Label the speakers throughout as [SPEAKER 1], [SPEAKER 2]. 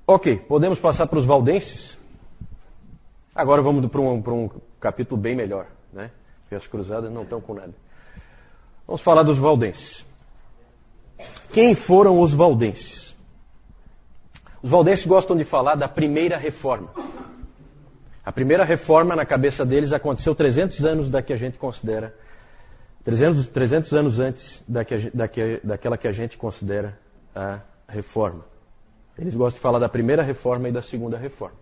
[SPEAKER 1] Ok, podemos passar para os valdenses? Agora vamos para um capítulo bem melhor, né? Porque as cruzadas não estão com nada. Vamos falar dos valdenses. Quem foram os valdenses? Os valdenses gostam de falar da primeira reforma. A primeira reforma, na cabeça deles, aconteceu 300 anos da que a gente considera, 300 anos antes daquela que a gente considera a reforma. Eles gostam de falar da primeira reforma e da segunda reforma.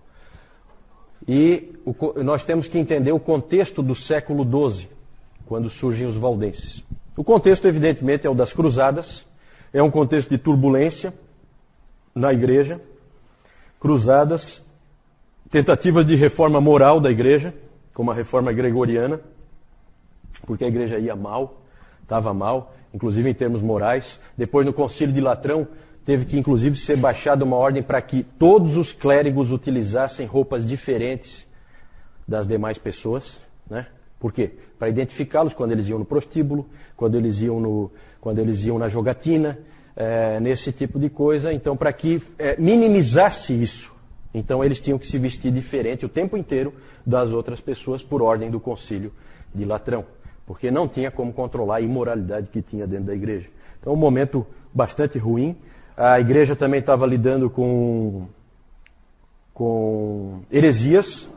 [SPEAKER 1] E nós temos que entender o contexto do século XII, quando surgem os valdenses. O contexto, evidentemente, é o das cruzadas, é um contexto de turbulência na igreja, cruzadas, tentativas de reforma moral da igreja, como a reforma gregoriana, porque a igreja ia mal, estava mal, inclusive em termos morais. Depois, no Concílio de Latrão, teve que, inclusive, ser baixada uma ordem para que todos os clérigos utilizassem roupas diferentes das demais pessoas, né? Por quê? Para identificá-los quando eles iam no prostíbulo, quando eles iam na jogatina, nesse tipo de coisa. Então, para que minimizasse isso, então eles tinham que se vestir diferente o tempo inteiro das outras pessoas por ordem do Concílio de Latrão, porque não tinha como controlar a imoralidade que tinha dentro da igreja. Então, um momento bastante ruim. A igreja também estava lidando com heresias.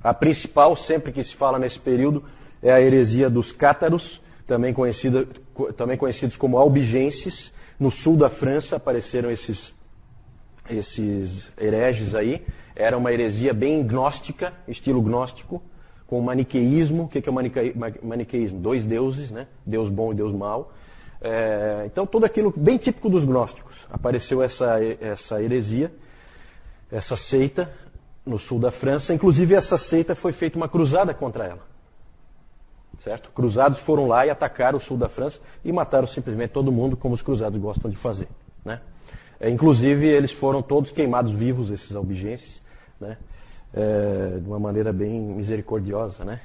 [SPEAKER 1] A principal, sempre que se fala nesse período, é a heresia dos cátaros, também conhecidos como albigenses. No sul da França apareceram esses hereges aí. Era uma heresia bem gnóstica, estilo gnóstico, com o maniqueísmo. O que é o maniqueísmo? Dois deuses, né? Deus bom e Deus mau. Então, tudo aquilo bem típico dos gnósticos. Apareceu essa heresia, essa seita no sul da França. Inclusive, essa seita foi feita uma cruzada contra ela. Certo? Cruzados foram lá e atacaram o sul da França e mataram simplesmente todo mundo, como os cruzados gostam de fazer, né? Inclusive, eles foram todos queimados vivos, esses albigenses, né? De uma maneira bem misericordiosa, né?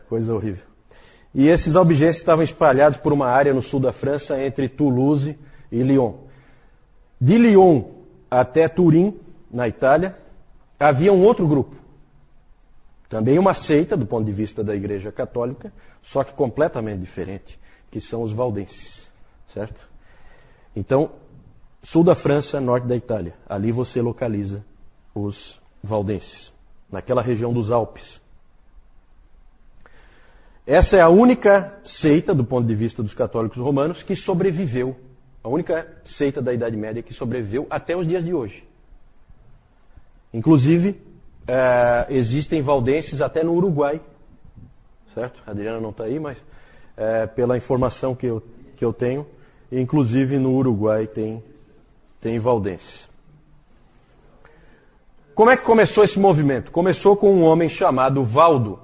[SPEAKER 1] Coisa horrível. E esses albigenses estavam espalhados por uma área no sul da França, entre Toulouse e Lyon. De Lyon até Turim, na Itália, havia um outro grupo. Também uma seita, do ponto de vista da Igreja Católica, só que completamente diferente, que são os valdenses. Certo? Então, sul da França, norte da Itália. Ali você localiza os valdenses, naquela região dos Alpes. Essa é a única seita, do ponto de vista dos católicos romanos, que sobreviveu. A única seita da Idade Média que sobreviveu até os dias de hoje. Inclusive, existem valdenses até no Uruguai. Certo? A Adriana não está aí, mas pela informação que eu tenho, inclusive no Uruguai tem valdenses. Como é que começou esse movimento? Começou com um homem chamado Valdo.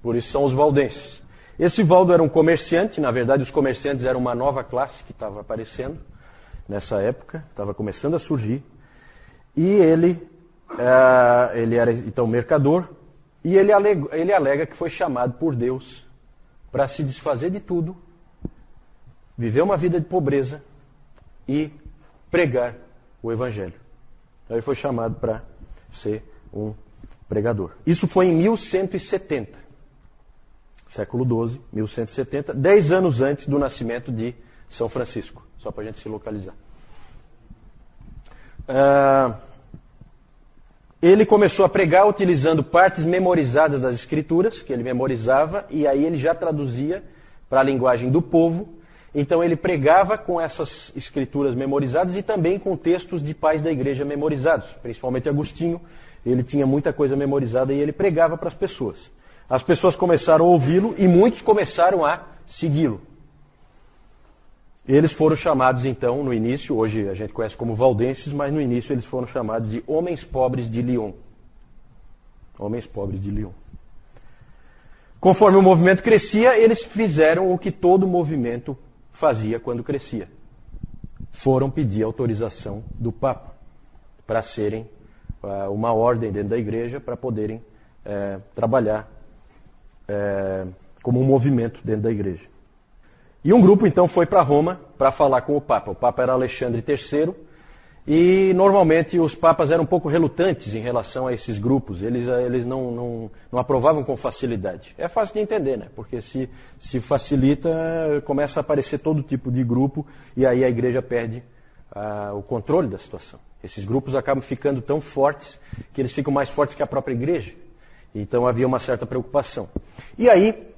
[SPEAKER 1] Por isso são os valdenses. Esse Valdo era um comerciante. Na verdade, os comerciantes eram uma nova classe que estava aparecendo nessa época, estava começando a surgir. E ele era então mercador, e ele alega que foi chamado por Deus para se desfazer de tudo, viver uma vida de pobreza e pregar o Evangelho. Então ele foi chamado para ser um pregador. Isso foi em 1170. Século XII, 1170, 10 anos antes do nascimento de São Francisco, só para a gente se localizar. Ele começou a pregar utilizando partes memorizadas das Escrituras, que ele memorizava, e aí ele já traduzia para a linguagem do povo. Então ele pregava com essas Escrituras memorizadas e também com textos de pais da igreja memorizados, principalmente Agostinho. Ele tinha muita coisa memorizada e ele pregava para as pessoas. As pessoas começaram a ouvi-lo e muitos começaram a segui-lo. Eles foram chamados, então, no início, hoje a gente conhece como valdenses, mas no início eles foram chamados de homens pobres de Lyon. Homens pobres de Lyon. Conforme o movimento crescia, eles fizeram o que todo movimento fazia quando crescia. Foram pedir autorização do Papa para serem uma ordem dentro da igreja, para poderem trabalhar como um movimento dentro da igreja. E um grupo então foi para Roma para falar com o Papa. O Papa era Alexandre III e normalmente os papas eram um pouco relutantes em relação a esses grupos. Eles não aprovavam com facilidade. É fácil de entender, né? Porque se facilita, começa a aparecer todo tipo de grupo e aí a igreja perde o controle da situação. Esses grupos acabam ficando tão fortes que eles ficam mais fortes que a própria igreja. Então havia uma certa preocupação. E aí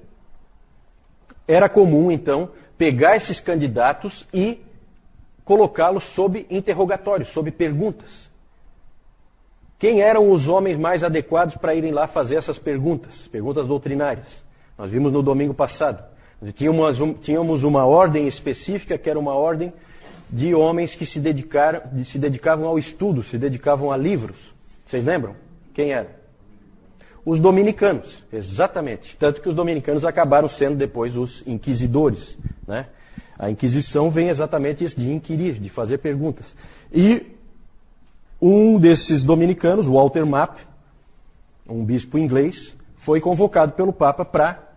[SPEAKER 1] era comum então pegar esses candidatos e colocá-los sob interrogatório, sob perguntas. Quem eram os homens mais adequados para irem lá fazer essas perguntas? Perguntas doutrinárias. Nós vimos no domingo passado. Tínhamos uma ordem específica, que era uma ordem de homens que se dedicavam ao estudo, se dedicavam a livros. Vocês lembram? Quem eram? Os dominicanos, exatamente. Tanto que os dominicanos acabaram sendo depois os inquisidores, né? A Inquisição vem exatamente isso, de inquirir, de fazer perguntas. E um desses dominicanos, Walter Map, um bispo inglês, foi convocado pelo Papa para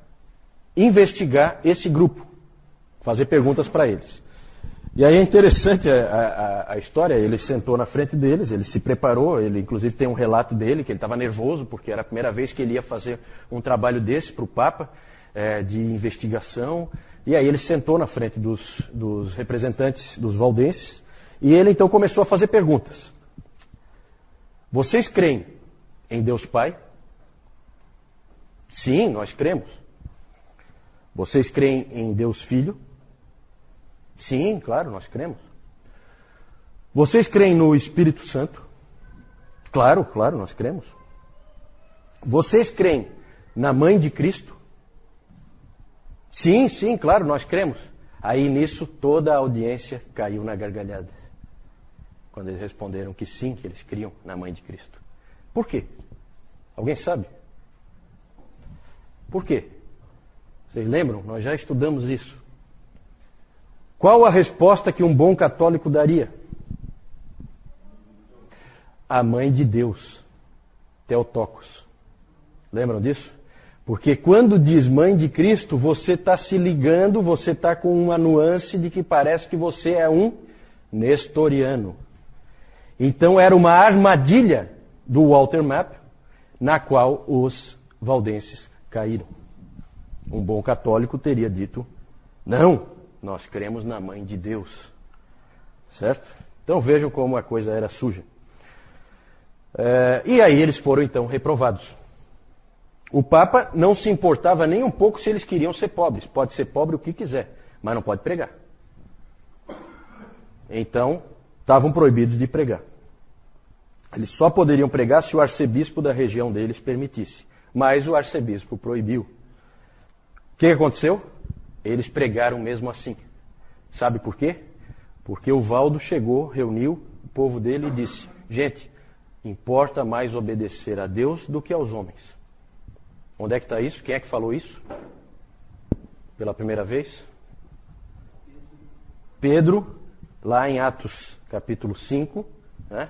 [SPEAKER 1] investigar esse grupo, fazer perguntas para eles. E aí é interessante a história, ele sentou na frente deles, ele se preparou, ele inclusive tem um relato dele, que ele estava nervoso, porque era a primeira vez que ele ia fazer um trabalho desse para o Papa, de investigação. E aí ele sentou na frente dos representantes dos valdenses e ele então começou a fazer perguntas. Vocês creem em Deus Pai? Sim, nós cremos. Vocês creem em Deus Filho? Sim, claro, nós cremos. Vocês creem no Espírito Santo? Claro, nós cremos. Vocês creem na Mãe de Cristo? Sim, claro, nós cremos. Aí nisso toda a audiência caiu na gargalhada. Quando eles responderam que sim, que eles criam na Mãe de Cristo. Por quê? Alguém sabe? Por quê? Vocês lembram? Nós já estudamos isso. Qual a resposta que um bom católico daria? A Mãe de Deus, Theotokos. Lembram disso? Porque quando diz Mãe de Cristo, você está se ligando, você está com uma nuance de que parece que você é um nestoriano. Então era uma armadilha do Walter Map, na qual os valdenses caíram. Um bom católico teria dito, não, nós cremos na Mãe de Deus. Certo? Então vejam como a coisa era suja. E aí eles foram então reprovados. O Papa não se importava nem um pouco se eles queriam ser pobres. Pode ser pobre o que quiser, mas não pode pregar. Então, estavam proibidos de pregar. Eles só poderiam pregar se o arcebispo da região deles permitisse. Mas o arcebispo proibiu. O que aconteceu? Eles pregaram mesmo assim. Sabe por quê? Porque o Valdo chegou, reuniu o povo dele e disse, gente, importa mais obedecer a Deus do que aos homens. Onde é que está isso? Quem é que falou isso? Pela primeira vez? Pedro, lá em Atos capítulo 5, né?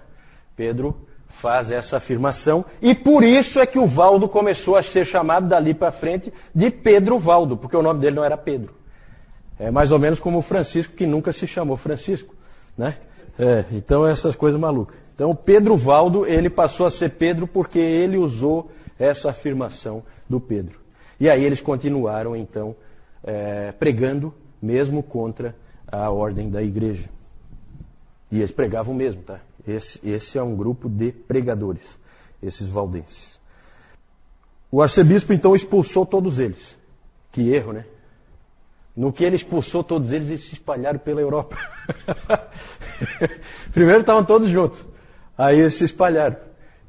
[SPEAKER 1] Pedro faz essa afirmação e por isso é que o Valdo começou a ser chamado dali para frente de Pedro Valdo, porque o nome dele não era Pedro. É mais ou menos como o Francisco, que nunca se chamou Francisco, né? Então essas coisas malucas. Então Pedro Valdo, ele passou a ser Pedro porque ele usou essa afirmação do Pedro. E aí eles continuaram então pregando mesmo contra a ordem da igreja. E eles pregavam mesmo, tá? Esse é um grupo de pregadores, esses valdenses. O arcebispo então expulsou todos eles. Que erro, né? No que ele expulsou todos eles, eles se espalharam pela Europa. Primeiro estavam todos juntos, aí eles se espalharam.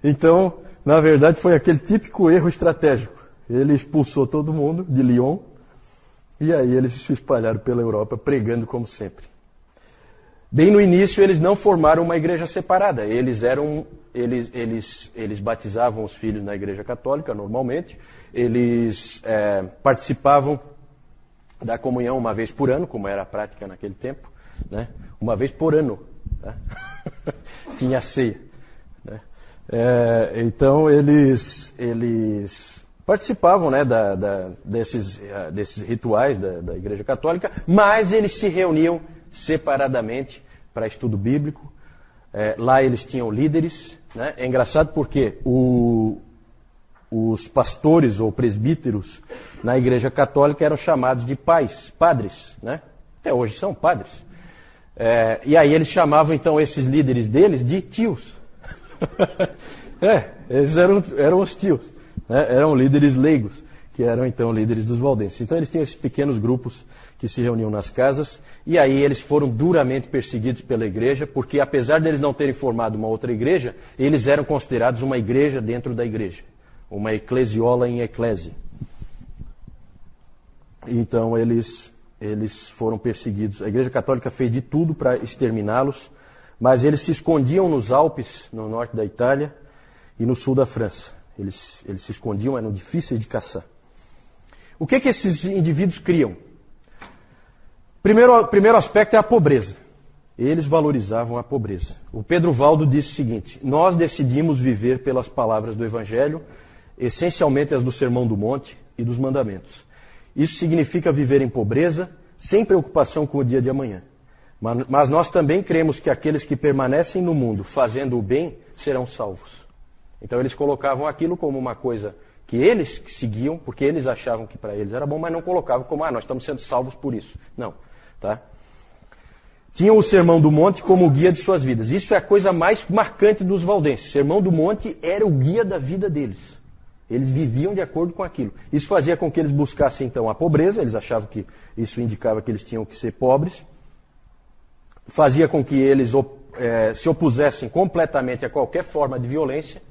[SPEAKER 1] Então, na verdade, foi aquele típico erro estratégico. Ele expulsou todo mundo de Lyon, e aí eles se espalharam pela Europa, pregando como sempre. Bem no início, eles não formaram uma igreja separada. Eles batizavam os filhos na igreja católica, normalmente. Eles participavam da comunhão uma vez por ano, como era a prática naquele tempo, né? Uma vez por ano, né? Tinha ceia, né? Então eles participavam, né, desses rituais da Igreja Católica, mas eles se reuniam separadamente para estudo bíblico. Lá eles tinham líderes. Né? É engraçado porque os pastores ou presbíteros na Igreja Católica eram chamados de padres. Né? Até hoje são padres. E aí eles chamavam então esses líderes deles de tios. Eles eram os tios. Né? Eram líderes leigos, que eram então líderes dos valdenses. Então eles tinham esses pequenos grupos que se reuniam nas casas, e aí eles foram duramente perseguidos pela igreja, porque apesar deles não terem formado uma outra igreja, eles eram considerados uma igreja dentro da igreja, uma eclesiola em eclésia. Então eles foram perseguidos. A Igreja Católica fez de tudo para exterminá-los, mas eles se escondiam nos Alpes, no norte da Itália, e no sul da França. Eles se escondiam, eram difíceis de caçar. O que esses indivíduos criam? Primeiro aspecto é a pobreza. Eles valorizavam a pobreza. O Pedro Valdo disse o seguinte: nós decidimos viver pelas palavras do Evangelho, essencialmente as do Sermão do Monte e dos Mandamentos. Isso significa viver em pobreza, sem preocupação com o dia de amanhã. Mas nós também cremos que aqueles que permanecem no mundo fazendo o bem serão salvos. Então eles colocavam aquilo como uma coisa que eles seguiam, porque eles achavam que para eles era bom, mas não colocavam como, nós estamos sendo salvos por isso. Não. Tá? Tinham o Sermão do Monte como o guia de suas vidas. Isso é a coisa mais marcante dos valdenses. O Sermão do Monte era o guia da vida deles. Eles viviam de acordo com aquilo. Isso fazia com que eles buscassem então a pobreza, eles achavam que isso indicava que eles tinham que ser pobres. Fazia com que eles se opusessem completamente a qualquer forma de violência.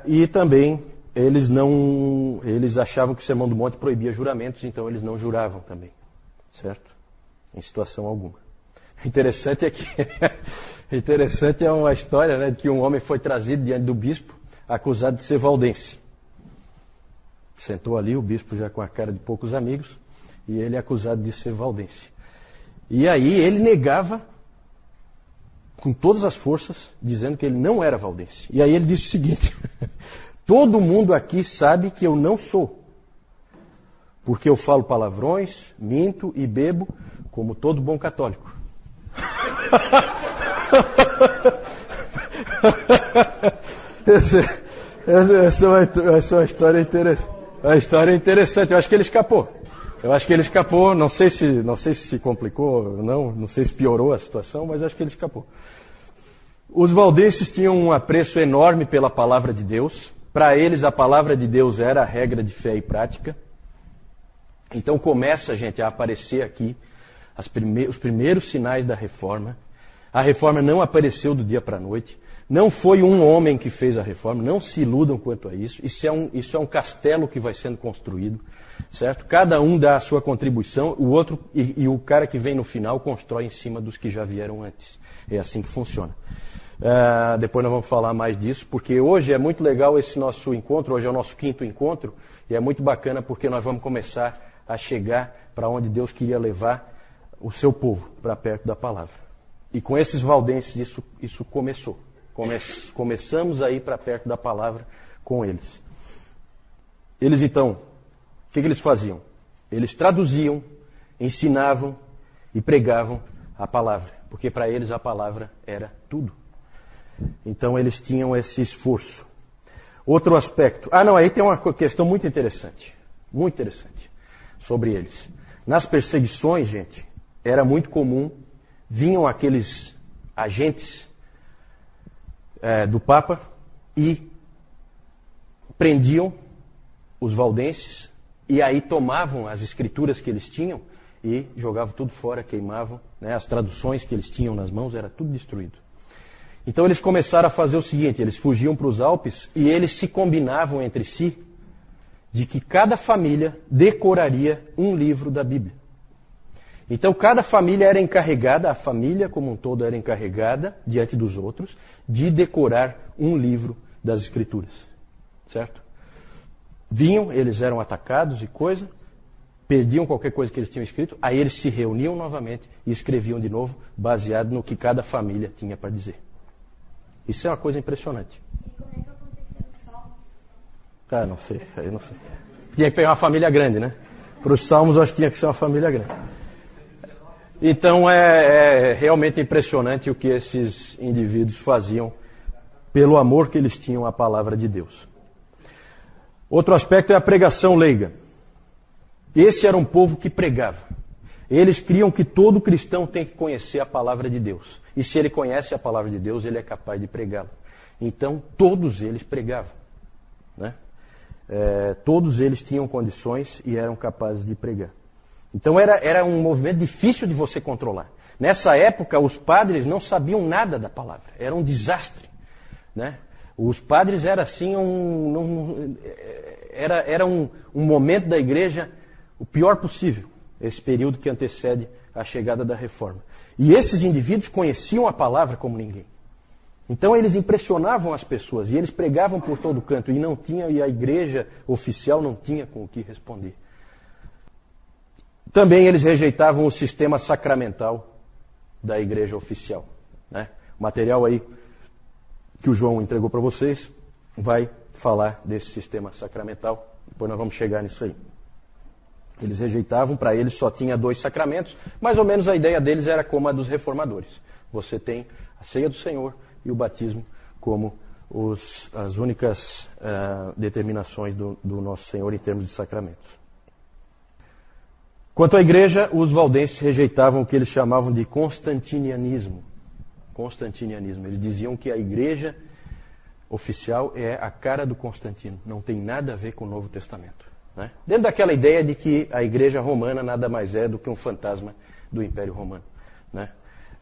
[SPEAKER 1] E também eles achavam que o Sermão do Monte proibia juramentos, então eles não juravam também. Certo? Em situação alguma. Interessante é uma história, né, de que um homem foi trazido diante do bispo, acusado de ser valdense. Sentou ali, o bispo já com a cara de poucos amigos, e ele é acusado de ser valdense. E aí ele negava com todas as forças, dizendo que ele não era valdense. E aí ele disse o seguinte: todo mundo aqui sabe que eu não sou. Porque eu falo palavrões, minto e bebo, como todo bom católico. Essa é uma história interessante. Uma história interessante. Eu acho que ele escapou. Não sei se complicou ou não sei se piorou a situação, mas acho que ele escapou. Os valdenses tinham um apreço enorme pela palavra de Deus. Para eles, a palavra de Deus era a regra de fé e prática. Então começa, gente, a aparecer aqui os primeiros sinais da reforma. A reforma não apareceu do dia para a noite. Não foi um homem que fez a reforma. Não se iludam quanto a isso. Isso é um castelo que vai sendo construído. Certo? Cada um dá a sua contribuição. O outro e o cara que vem no final constrói em cima dos que já vieram antes. É assim que funciona. Depois nós vamos falar mais disso, porque hoje é muito legal esse nosso encontro. Hoje é o nosso 5º encontro. E é muito bacana porque nós vamos começar a chegar para onde Deus queria levar o seu povo, para perto da palavra. E com esses valdenses isso começou. Começamos a ir para perto da palavra com eles. Eles então, o que eles faziam? Eles traduziam, ensinavam e pregavam a palavra, porque para eles a palavra era tudo. Então eles tinham esse esforço. Outro aspecto. Aí tem uma questão muito interessante sobre eles. Nas perseguições, gente, era muito comum, vinham aqueles agentes do Papa e prendiam os valdenses e aí tomavam as escrituras que eles tinham e jogavam tudo fora, queimavam, né? As traduções que eles tinham nas mãos, era tudo destruído. Então eles começaram a fazer o seguinte: eles fugiam para os Alpes e eles se combinavam entre si de que cada família decoraria um livro da Bíblia. Então cada família era encarregada, a família como um todo era encarregada, diante dos outros, de decorar um livro das Escrituras. Certo? Vinham, eles eram atacados e coisa, perdiam qualquer coisa que eles tinham escrito, aí eles se reuniam novamente e escreviam de novo, baseado no que cada família tinha para dizer. Isso é uma coisa impressionante.
[SPEAKER 2] E como é que aconteceu os salmos?
[SPEAKER 1] Ah, não sei, aí não sei. Tinha que pegar uma família grande, né? Para os salmos, eu acho que tinha que ser uma família grande. Então é realmente impressionante o que esses indivíduos faziam pelo amor que eles tinham à palavra de Deus. Outro aspecto é a pregação leiga. Esse era um povo que pregava. Eles criam que todo cristão tem que conhecer a palavra de Deus. E se ele conhece a palavra de Deus, ele é capaz de pregá-la. Então, todos eles pregavam, né? Todos eles tinham condições e eram capazes de pregar. Então, era um movimento difícil de você controlar. Nessa época, os padres não sabiam nada da palavra. Era um desastre, né? Os padres era assim era um momento da igreja o pior possível, esse período que antecede a chegada da reforma. E esses indivíduos conheciam a palavra como ninguém. Então eles impressionavam as pessoas e eles pregavam por todo canto e a igreja oficial não tinha com o que responder. Também eles rejeitavam o sistema sacramental da igreja oficial, né? O material aí que o João entregou para vocês vai falar desse sistema sacramental. Depois nós vamos chegar nisso aí. Eles rejeitavam, para eles só tinha 2 sacramentos. Mais ou menos a ideia deles era como a dos reformadores. Você tem a ceia do Senhor e o batismo como as únicas determinações do nosso Senhor em termos de sacramentos. Quanto à igreja, os valdenses rejeitavam o que eles chamavam de constantinianismo. Constantinianismo. Eles diziam que a igreja oficial é a cara do Constantino. Não tem nada a ver com o Novo Testamento, né? Dentro daquela ideia de que a igreja romana nada mais é do que um fantasma do Império Romano, né?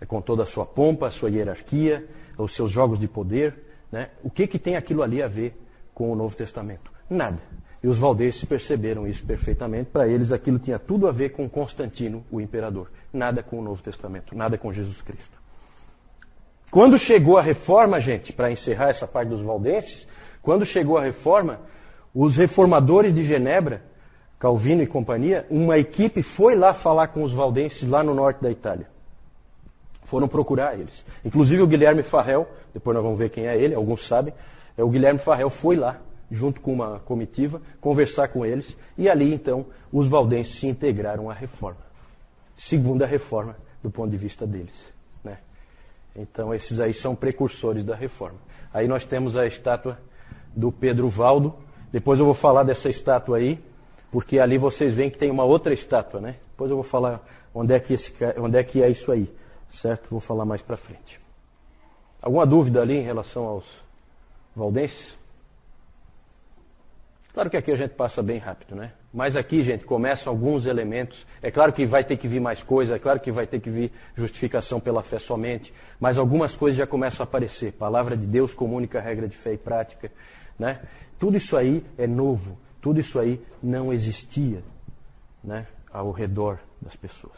[SPEAKER 1] Com toda a sua pompa, a sua hierarquia, os seus jogos de poder, né? O que tem aquilo ali a ver com o Novo Testamento? Nada. E os valdenses perceberam isso perfeitamente. Para eles aquilo tinha tudo a ver com Constantino, o imperador. Nada com o Novo Testamento, nada com Jesus Cristo. Quando chegou a reforma, gente, para encerrar essa parte dos valdenses, quando chegou a reforma, os reformadores de Genebra, Calvino e companhia, uma equipe foi lá falar com os valdenses lá no norte da Itália. Foram procurar eles. Inclusive o Guilherme Farrell, depois nós vamos ver quem é ele, alguns sabem, o Guilherme Farrell foi lá, junto com uma comitiva, conversar com eles, e ali então os valdenses se integraram à reforma. Segunda reforma, do ponto de vista deles, né? Então esses aí são precursores da reforma. Aí nós temos a estátua do Pedro Valdo. Depois eu vou falar dessa estátua aí, porque ali vocês veem que tem uma outra estátua, né? Depois eu vou falar onde é que é isso aí, certo? Vou falar mais para frente. Alguma dúvida ali em relação aos valdenses? Claro que aqui a gente passa bem rápido, né? Mas aqui, gente, começam alguns elementos. É claro que vai ter que vir mais coisa, é claro que vai ter que vir justificação pela fé somente, mas algumas coisas já começam a aparecer. Palavra de Deus como única regra de fé e prática, né? Tudo isso aí é novo, tudo isso aí não existia, né, ao redor das pessoas.